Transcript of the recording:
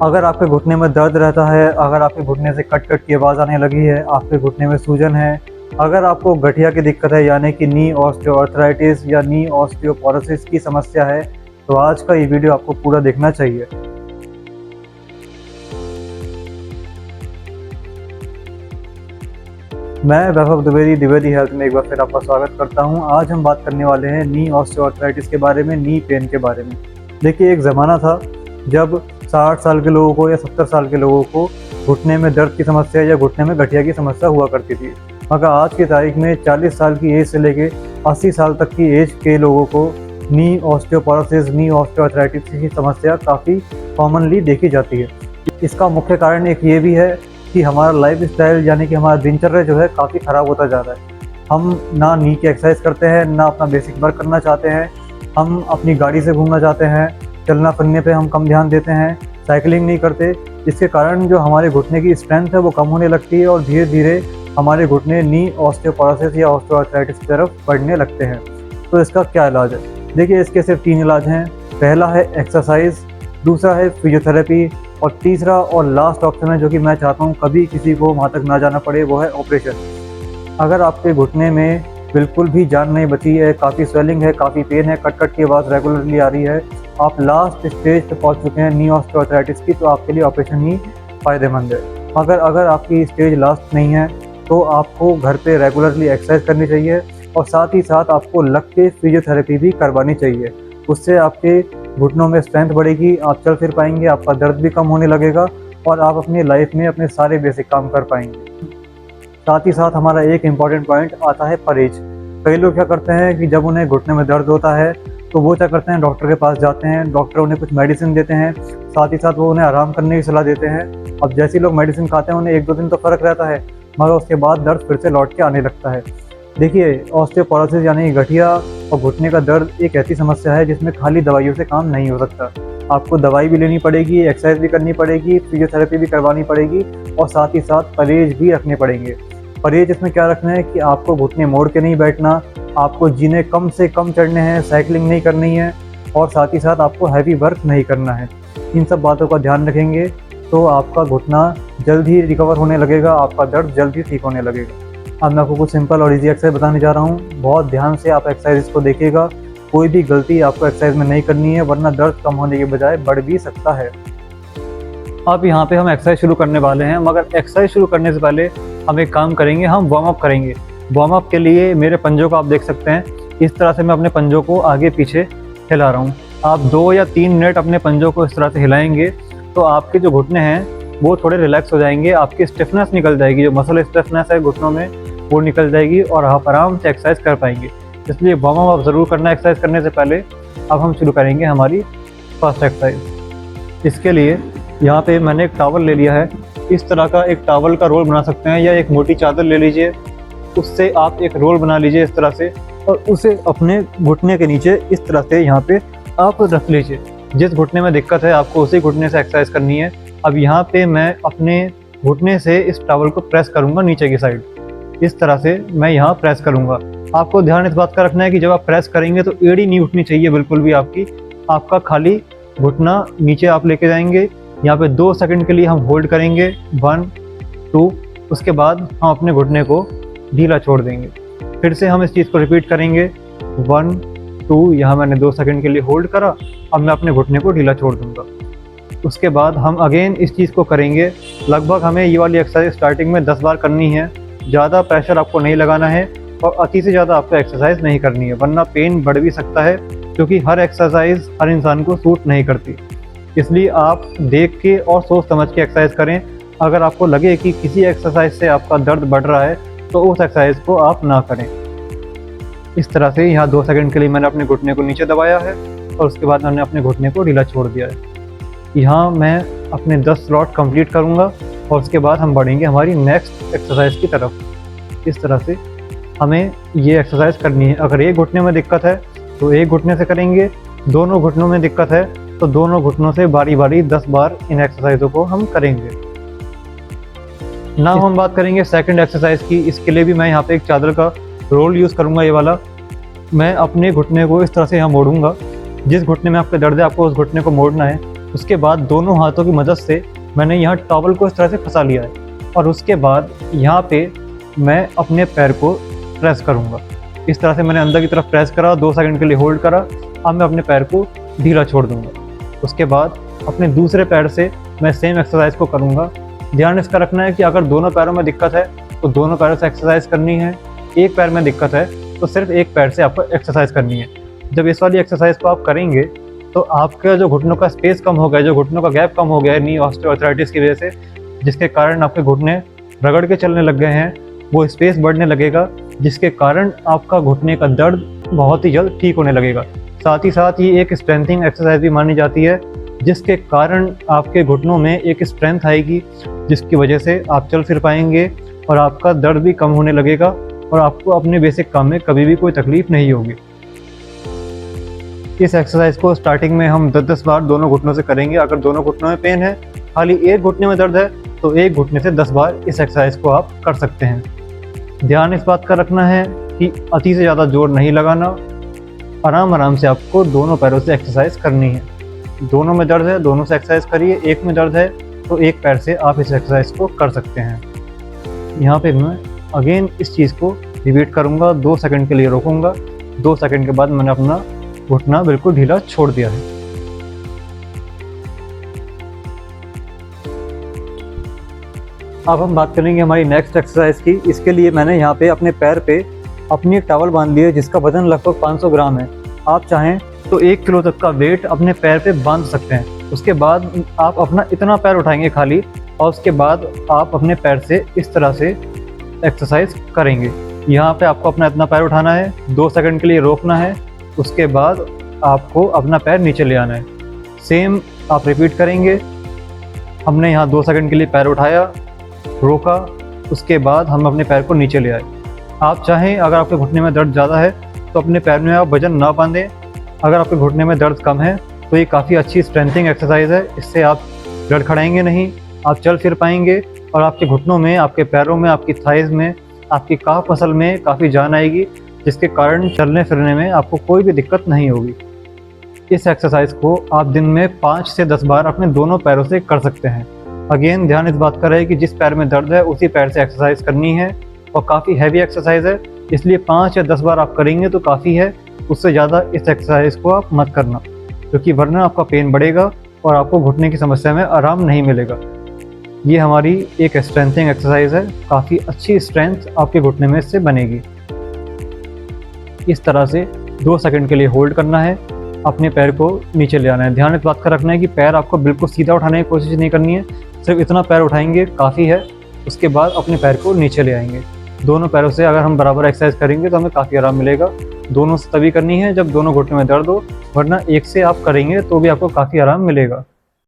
अगर आपके घुटने में दर्द रहता है, अगर आपके घुटने से कट कट की आवाज़ आने लगी है, आपके घुटने में सूजन है, अगर आपको गठिया की दिक्कत है यानी कि नी ऑस्टियोआर्थराइटिस या नी ऑस्टियोपोरोसिस की समस्या है, तो आज का ये वीडियो आपको पूरा देखना चाहिए। मैं वैभव द्विवेदी हेल्थ में एक बार फिर आपका स्वागत करता हूं। आज हम बात करने वाले हैं नी ऑस्टियोआर्थराइटिस के बारे में, नी पेन के बारे में। देखिए, एक ज़माना था जब 60 साल के लोगों को या 70 साल के लोगों को घुटने में दर्द की समस्या या घुटने में गठिया की समस्या हुआ करती थी, मगर आज की तारीख में 40 साल की एज से लेके 80 साल तक की एज के लोगों को नी ऑस्टियोपोरोसिस, नी ऑस्टियोआर्थराइटिस की समस्या काफ़ी कॉमनली देखी जाती है। इसका मुख्य कारण एक ये भी है कि हमारा लाइफस्टाइल यानी कि हमारा दिनचर्या जो है काफ़ी ख़राब होता जा रहा है। हम ना नी की एक्सरसाइज करते हैं, ना अपना बेसिक वर्क करना चाहते हैं, हम अपनी गाड़ी से घूमना चाहते हैं, चलना फिरने पे हम कम ध्यान देते हैं, साइकिलिंग नहीं करते। इसके कारण जो हमारे घुटने की स्ट्रेंथ है वो कम होने लगती है और धीरे धीरे हमारे घुटने नी ऑस्टियोपोरोसिस या ऑस्टियोआर्थराइटिस की तरफ बढ़ने लगते हैं। तो इसका क्या इलाज है? देखिए, इसके सिर्फ 3 इलाज हैं। पहला है एक्सरसाइज, दूसरा है फिजियोथेरेपी और तीसरा और लास्ट ऑप्शन है जो कि मैं चाहता हूँ कभी किसी को वहाँ तक ना जाना पड़े, वो है ऑपरेशन। अगर आपके घुटने में बिल्कुल भी जान नहीं बची है, काफ़ी स्वेलिंग है, काफ़ी पेन है, कट कट की आवाज़ रेगुलरली आ रही है, आप लास्ट स्टेज पे पहुँच चुके हैं नी ऑस्टियोआर्थराइटिस की, तो आपके लिए ऑपरेशन ही फ़ायदेमंद है। अगर आपकी स्टेज लास्ट नहीं है तो आपको घर पे रेगुलरली एक्सरसाइज करनी चाहिए और साथ ही साथ आपको लग के फिजियोथेरेपी भी करवानी चाहिए। उससे आपके घुटनों में स्ट्रेंथ बढ़ेगी, आप चल फिर पाएंगे, आपका दर्द भी कम होने लगेगा और आप अपनी लाइफ में अपने सारे बेसिक काम कर पाएंगे। साथ ही साथ हमारा एक इम्पॉर्टेंट पॉइंट आता है परहेज। कई लोग क्या करते हैं कि जब उन्हें घुटने में दर्द होता है तो वो क्या करते हैं, डॉक्टर के पास जाते हैं, डॉक्टर उन्हें कुछ मेडिसिन देते हैं, साथ ही साथ वो उन्हें आराम करने की सलाह देते हैं। अब जैसे ही लोग मेडिसिन खाते हैं उन्हें 1-2 दिन तो फ़र्क रहता है, मगर उसके बाद दर्द फिर से लौट के आने लगता है। देखिए, ऑस्टियोपोरोसिस यानी गठिया और घुटने का दर्द एक ऐसी समस्या है जिसमें खाली दवाइयों से काम नहीं हो सकता। आपको दवाई भी लेनी पड़ेगी, एक्सरसाइज भी करनी पड़ेगी, फिजियोथेरेपी भी करवानी पड़ेगी और साथ ही साथ परहेज भी रखने पड़ेंगे। परहेज इसमें क्या रखना है कि आपको घुटने मोड़ के नहीं बैठना, आपको जीने कम से कम चढ़ने हैं, साइकिलिंग नहीं करनी है और साथ ही साथ आपको हैवी वर्क नहीं करना है। इन सब बातों का ध्यान रखेंगे तो आपका घुटना जल्द ही रिकवर होने लगेगा, आपका दर्द जल्द ही ठीक होने लगेगा। अब मैं आपको कुछ सिंपल और इजी एक्सरसाइज बताने जा रहा हूँ। बहुत ध्यान से आप एक्सरसाइज को देखिएगा, कोई भी गलती आपको एक्सरसाइज में नहीं करनी है, वरना दर्द कम होने के बजाय बढ़ भी सकता है। अब यहाँ पे हम एक्सरसाइज शुरू करने वाले हैं, मगर एक्सरसाइज शुरू करने से पहले हम एक काम करेंगे, हम वार्म अप करेंगे। वार्म अप के लिए मेरे पंजों को आप देख सकते हैं, इस तरह से मैं अपने पंजों को आगे पीछे हिला रहा हूँ। आप 2 या 3 मिनट अपने पंजों को इस तरह से हिलाएंगे तो आपके जो घुटने हैं वो थोड़े रिलैक्स हो जाएंगे, आपकी स्टिफनेस निकल जाएगी, जो मसल स्टिफनेस है घुटनों में वो निकल जाएगी और आप आराम से एक्सरसाइज कर पाएंगे। इसलिए वार्म अप आप ज़रूर करना एक्सरसाइज करने से पहले। अब हम शुरू करेंगे हमारी फर्स्ट एक्सरसाइज। इसके लिए यहाँ पे मैंने एक टॉवल ले लिया है। इस तरह का एक टॉवल का रोल बना सकते हैं या एक मोटी चादर ले लीजिए, उससे आप एक रोल बना लीजिए इस तरह से और उसे अपने घुटने के नीचे इस तरह से यहाँ पे आप रख लीजिए। जिस घुटने में दिक्कत है आपको उसी घुटने से एक्सरसाइज करनी है। अब यहाँ पे मैं अपने घुटने से इस टॉवल को प्रेस करूँगा नीचे की साइड, इस तरह से मैं यहाँ प्रेस करूँगा। आपको ध्यान इस बात का रखना है कि जब आप प्रेस करेंगे तो एड़ी नहीं उठनी चाहिए बिल्कुल भी आपकी, आपका खाली घुटना नीचे आप लेके जाएंगे। यहाँ पे 2 सेकंड के लिए हम होल्ड करेंगे, 1 2, उसके बाद हम अपने घुटने को ढीला छोड़ देंगे। फिर से हम इस चीज़ को रिपीट करेंगे, 1 2, यहाँ मैंने 2 सेकंड के लिए होल्ड करा, अब मैं अपने घुटने को ढीला छोड़ दूँगा। उसके बाद हम अगेन इस चीज़ को करेंगे। लगभग हमें ये वाली एक्सरसाइज स्टार्टिंग में 10 बार करनी है। ज़्यादा प्रेशर आपको नहीं लगाना है और अति से ज़्यादा आपको एक्सरसाइज नहीं करनी है, वरना पेन बढ़ भी सकता है, क्योंकि हर एक्सरसाइज हर इंसान को सूट नहीं करती। इसलिए आप देख के और सोच समझ के एक्सरसाइज करें। अगर आपको लगे कि किसी एक्सरसाइज से आपका दर्द बढ़ रहा है तो उस एक्सरसाइज को आप ना करें। इस तरह से यहाँ 2 सेकंड के लिए मैंने अपने घुटने को नीचे दबाया है और उसके बाद मैंने अपने घुटने को ढीला छोड़ दिया है। यहाँ मैं अपने 10 स्लॉट कंप्लीट करूँगा और उसके बाद हम बढ़ेंगे हमारी नेक्स्ट एक्सरसाइज की तरफ। इस तरह से हमें ये एक्सरसाइज करनी है। अगर एक घुटने में दिक्कत है तो एक घुटने से करेंगे, दोनों घुटनों में दिक्कत है तो दोनों घुटनों से बारी बारी 10 बार इन एक्सरसाइजों को हम करेंगे। नाउ हम बात करेंगे सेकंड एक्सरसाइज की। इसके लिए भी मैं यहाँ पे एक चादर का रोल यूज़ करूँगा, ये वाला। मैं अपने घुटने को इस तरह से यहाँ मोड़ूंगा। जिस घुटने में आपका दर्द है आपको उस घुटने को मोड़ना है उसके बाद दोनों हाथों की मदद से मैंने यहाँ टॉवल को इस तरह से फंसा लिया है और उसके बाद यहाँ पे मैं अपने पैर को प्रेस करूँगा। इस तरह से मैंने अंदर की तरफ प्रेस करा, 2 सेकंड के लिए होल्ड करा। अब मैं अपने पैर को ढीला छोड़ दूँगा। उसके बाद अपने दूसरे पैर से मैं सेम एक्सरसाइज को करूँगा। ध्यान इसका रखना है कि अगर दोनों पैरों में दिक्कत है तो दोनों पैरों से एक्सरसाइज करनी है, एक पैर में दिक्कत है तो सिर्फ एक पैर से आपको एक्सरसाइज करनी है। जब इस वाली एक्सरसाइज को आप करेंगे तो आपका जो घुटनों का स्पेस कम हो गया है, जो घुटनों का गैप कम हो गया है नी ऑस्टियोआर्थराइटिस की वजह से, जिसके कारण आपके घुटने रगड़ के चलने लग गए हैं, वो स्पेस बढ़ने लगेगा, जिसके कारण आपका घुटने का दर्द बहुत ही जल्द ठीक होने लगेगा। साथ ही साथ ये एक स्ट्रेंथिंग एक्सरसाइज भी मानी जाती है, जिसके कारण आपके घुटनों में एक स्ट्रेंथ आएगी, जिसकी वजह से आप चल फिर पाएंगे और आपका दर्द भी कम होने लगेगा और आपको अपने बेसिक काम में कभी भी कोई तकलीफ नहीं होगी। इस एक्सरसाइज को स्टार्टिंग में हम 10-10 बार दोनों घुटनों से करेंगे। अगर दोनों घुटनों में पेन है, खाली एक घुटने में दर्द है, तो एक घुटने से 10 बार इस एक्सरसाइज को आप कर सकते हैं। ध्यान इस बात का रखना है कि अति से ज़्यादा जोर नहीं लगाना, आराम आराम से आपको दोनों पैरों से एक्सरसाइज करनी है। दोनों में दर्द है, दोनों से एक्सरसाइज करिए। एक में दर्द है तो एक पैर से आप इस एक्सरसाइज को कर सकते हैं। यहाँ पे मैं अगेन इस चीज़ को रिपीट करूँगा, 2 सेकंड के लिए रोकूँगा। 2 सेकंड के बाद मैंने अपना घुटना बिल्कुल ढीला छोड़ दिया है। अब हम बात करेंगे हमारी नेक्स्ट एक्सरसाइज की। इसके लिए मैंने यहाँ पे अपने पैर पे अपनी एक टॉवल बांध ली है, जिसका वजन लगभग 500 ग्राम है। आप चाहें तो 1 किलो तक का वेट अपने पैर पे बांध सकते हैं। उसके बाद आप अपना इतना पैर उठाएंगे खाली, और उसके बाद आप अपने पैर से इस तरह से एक्सरसाइज करेंगे। यहाँ पे आपको अपना इतना पैर उठाना है, 2 सेकंड के लिए रोकना है, उसके बाद आपको अपना पैर नीचे ले आना है। सेम आप रिपीट करेंगे। हमने यहाँ 2 सेकंड के लिए पैर उठाया, रोका, उसके बाद हम अपने पैर को नीचे ले आए। आप चाहें अगर आपके घुटने में दर्द ज़्यादा है तो अपने पैर में आप वजन ना बांधें। अगर आपके घुटने में दर्द कम है तो ये काफ़ी अच्छी स्ट्रेंथिंग एक्सरसाइज है। इससे आप लड़खड़ाएंगे नहीं, आप चल फिर पाएंगे और आपके घुटनों में, आपके पैरों में, आपकी थाइज़ में, आपकी काफ मसल में काफ़ी जान आएगी, जिसके कारण चलने फिरने में आपको कोई भी दिक्कत नहीं होगी। इस एक्सरसाइज को आप दिन में 5 से 10 बार अपने दोनों पैरों से कर सकते हैं। अगेन ध्यान इस बात का रहे कि जिस पैर में दर्द है उसी पैर से एक्सरसाइज करनी है, और काफ़ी हैवी एक्सरसाइज है, इसलिए 5 या 10 बार आप करेंगे तो काफ़ी है। उससे ज़्यादा इस एक्सरसाइज को आप मत करना, क्योंकि वरना आपका पेन बढ़ेगा और आपको घुटने की समस्या में आराम नहीं मिलेगा। ये हमारी एक स्ट्रेंथिंग एक्सरसाइज है, काफ़ी अच्छी स्ट्रेंथ आपके घुटने में इससे बनेगी। इस तरह से 2 सेकंड के लिए होल्ड करना है, अपने पैर को नीचे ले आना है। ध्यान इस बात का रखना है कि पैर आपको बिल्कुल सीधा उठाने की कोशिश नहीं करनी है, सिर्फ इतना पैर उठाएंगे काफ़ी है। उसके बाद अपने पैर को नीचे ले आएंगे। दोनों पैरों से अगर हम बराबर एक्सरसाइज करेंगे तो हमें काफ़ी आराम मिलेगा। दोनों से तभी करनी है जब दोनों घुटने में दर्द हो, वरना एक से आप करेंगे तो भी आपको काफ़ी आराम मिलेगा।